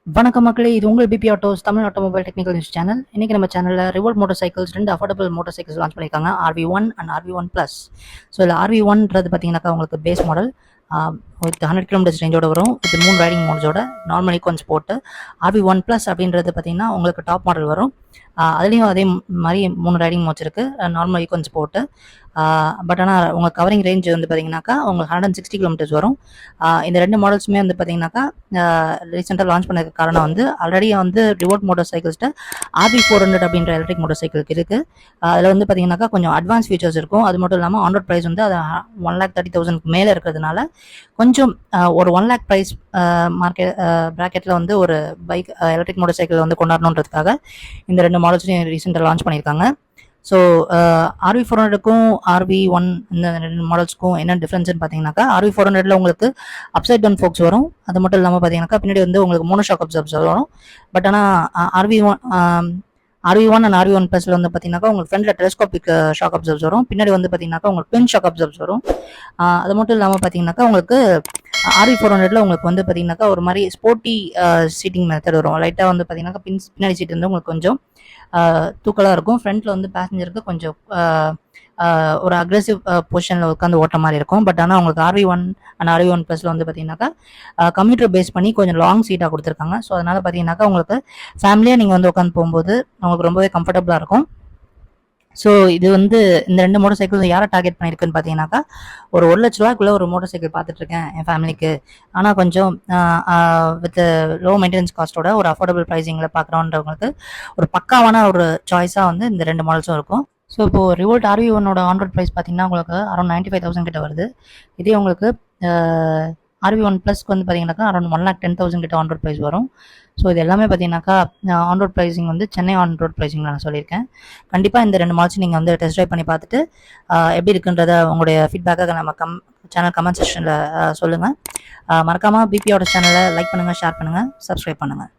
வணக்கம் மக்களே, இது உங்கள் BB autos Tamil automobile technical news channel. இன்னைக்கு நம்ம சேனலில் Revolt motor cycles 2 affordable motor cycles launch பண்ணியிருக்காங்க, RV1 and RV1 plus. So இதில் RV1ன்றது பார்த்தீங்கன்னாக்கா உங்களுக்கு பேஸ் மாடல் வித் 100 கிலோமீட்டர்ஸ் ரேஞ்சோட வரும், வித் 3 ரைடிங் மோட்ஸோட நார்மல் ஈக்குவன்ஸ் போட்டு. RV1 ப்ளஸ் அப்படின்றது பார்த்தீங்கன்னா உங்களுக்கு டாப் மாடல் வரும். அதுலேயும் அதே மாதிரி 3 ரைடிங் மோட்ஸ் இருக்குது, நார்மல் ஈக்குவன்ஸ் போட்டு. பட் ஆனால் உங்கள் கவரிங் ரேஞ்ச் வந்து பார்த்தீங்கன்னாக்கா உங்களுக்கு 160 கிலோமீட்டர்ஸ் வரும். இந்த 2 மாடல்ஸுமே வந்து பார்த்தீங்கன்னாக்கா ரீசெண்டாக லான்ச் பண்ணதுக்கு காரணம் வந்து ஆல்ரெடி வந்து ரிவோல்ட் மோட்டார் சைக்கிள்ஸ்ட்டு RV400 அப்படின்ற எலக்ட்ரிக் மோட்டார் சைக்கிளுக்கு இருக்குது. அதில் வந்து பார்த்தீங்கன்னாக்கா கொஞ்சம் அட்வான்ஸ் ஃபீச்சர்ஸ் இருக்கும். அது மட்டும் இல்லாமல் ஆன் ரோட் ப்ரைஸ் வந்து அது 1,30,000 மேலே இருக்கிறதுனால கொஞ்சம் ஒரு 1 lakh ப்ரைஸ் மார்க்கெட் ப்ராக்கெட்டில் வந்து ஒரு பைக் எலக்ட்ரிக் மோட்டார் சைக்கிள் வந்து கொண்டாடணுன்றதுக்காக இந்த 2 மாடல்ஸையும் ரீசெண்டாக லான்ச் பண்ணியிருக்காங்க. ஸோ RV400க்கும் RV1 இந்த 2 மாடல்ஸ்க்கும் என்ன டிஃப்ரென்ஸ்னு பார்த்தீங்கன்னாக்கா, RV400ல உங்களுக்கு அப்சைட் டவுன் ஃபோக்ஸ் வரும். அது மட்டும் இல்லாமல் பார்த்தீங்கன்னாக்கா பின்னாடி வந்து உங்களுக்கு மோனோஷாக் அப்சர்வ்ஸ் வரும். பட் ஆனால் RV1 அண்ட் RV1 ப்ளஸில் வந்து பார்த்தீங்கன்னாக்கா உங்களுக்கு ஃப்ரண்ட்டில் டெலஸ்கோபிக் ஷாக் அப்சர்வ்ஸ் வரும். பின்னாடி வந்து பார்த்தீங்கன்னாக்கா உங்களுக்கு ட்வின் ஷாக் அப்சர்வ்ஸ் வரும். அது மட்டும் இல்லாமல் பார்த்தீங்கன்னாக்கா உங்களுக்கு RV400ல உங்களுக்கு வந்து பார்த்தீங்கன்னாக்கா ஒரு மாதிரி ஸ்போர்ட்டி சீட்டிங் மெத்தட் வரும். லைட்டாக வந்து பார்த்தீங்கன்னாக்கா பின்னாடி சீட் வந்து உங்களுக்கு கொஞ்சம் தூக்கலாக இருக்கும். ஃப்ரண்ட்டில் வந்து பேசஞ்சருக்கு கொஞ்சம் ஒரு அக்ரெசிவ் பொசிஷனில் உட்காந்து ஓட்டுற மாதிரி இருக்கும். பட் ஆனால் உங்களுக்கு RV1 அண்ட் RV1 ப்ளஸில் வந்து பார்த்தீங்கன்னாக்கா கம்ப்யூட்டர் பேஸ் பண்ணி கொஞ்சம் லாங் சீட்டாக கொடுத்துருக்காங்க. ஸோ அதனால் பார்த்தீங்கன்னாக்கா உங்களுக்கு ஃபேமிலியாக நீங்கள் வந்து உட்காந்து போகும்போது உங்களுக்கு ரொம்பவே கம்ஃபர்டபுளாக இருக்கும். ஸோ இது வந்து இந்த 2 மோட்டார் சைக்கிள் யாரை டார்கெட் பண்ணியிருக்குன்னு பார்த்தீங்கன்னாக்கா, ஒரு 1 லட்ச ரூபாய்க்குள்ளே ஒரு மோட்டார் சைக்கிள் பார்த்துட்ருக்கேன் என் ஃபேமிலிக்கு, ஆனால் கொஞ்சம் வித் லோ மெயின்டெனன்ஸ் காஸ்ட்டோட ஒரு அஃபோர்டபுள் ப்ரைஸிங்கில் பார்க்குறோன்றவங்களுக்கு ஒரு பக்காவான ஒரு சாய்ஸாக வந்து இந்த 2 மாடல்ஸும் இருக்கும். ஸோ இப்போது ரிவோல்ட் RV1ஓட ஆன் ரோட் ப்ரைஸ் பார்த்தீங்கன்னா உங்களுக்கு அரௌண்ட் 95,000 கிட்ட வருது. இதே உங்களுக்கு RV1 ப்ளஸ்க்கு வந்து பார்த்தீங்கன்னாக்கா அரௌண்ட் 1,10,000 கிட்ட ஆன் ரோட் ப்ரைஸ் வரும். ஸோ இது எல்லாமே பார்த்தீங்கன்னாக்கா ஆன் ரோட் ப்ரைஸிங் வந்து சென்னை ஆன் ரோட் ப்ரைஸிங் நான் சொல்லியிருக்கேன். கண்டிப்பாக இந்த 2 மாடல்ஸ் நீங்கள் வந்து டெஸ்ட் ட்ரைவ் பண்ணி பார்த்துட்டு எப்படி இருக்குன்றத உங்களுடைய ஃபீட்பேக்காக நம்ம சேனல் கமெண்ட் செக்ஷனில் சொல்லுங்கள். மறக்காமல் பிபியோட சேனலை லைக் பண்ணுங்கள், ஷேர் பண்ணுங்கள், சப்ஸ்கிரைப் பண்ணுங்கள்.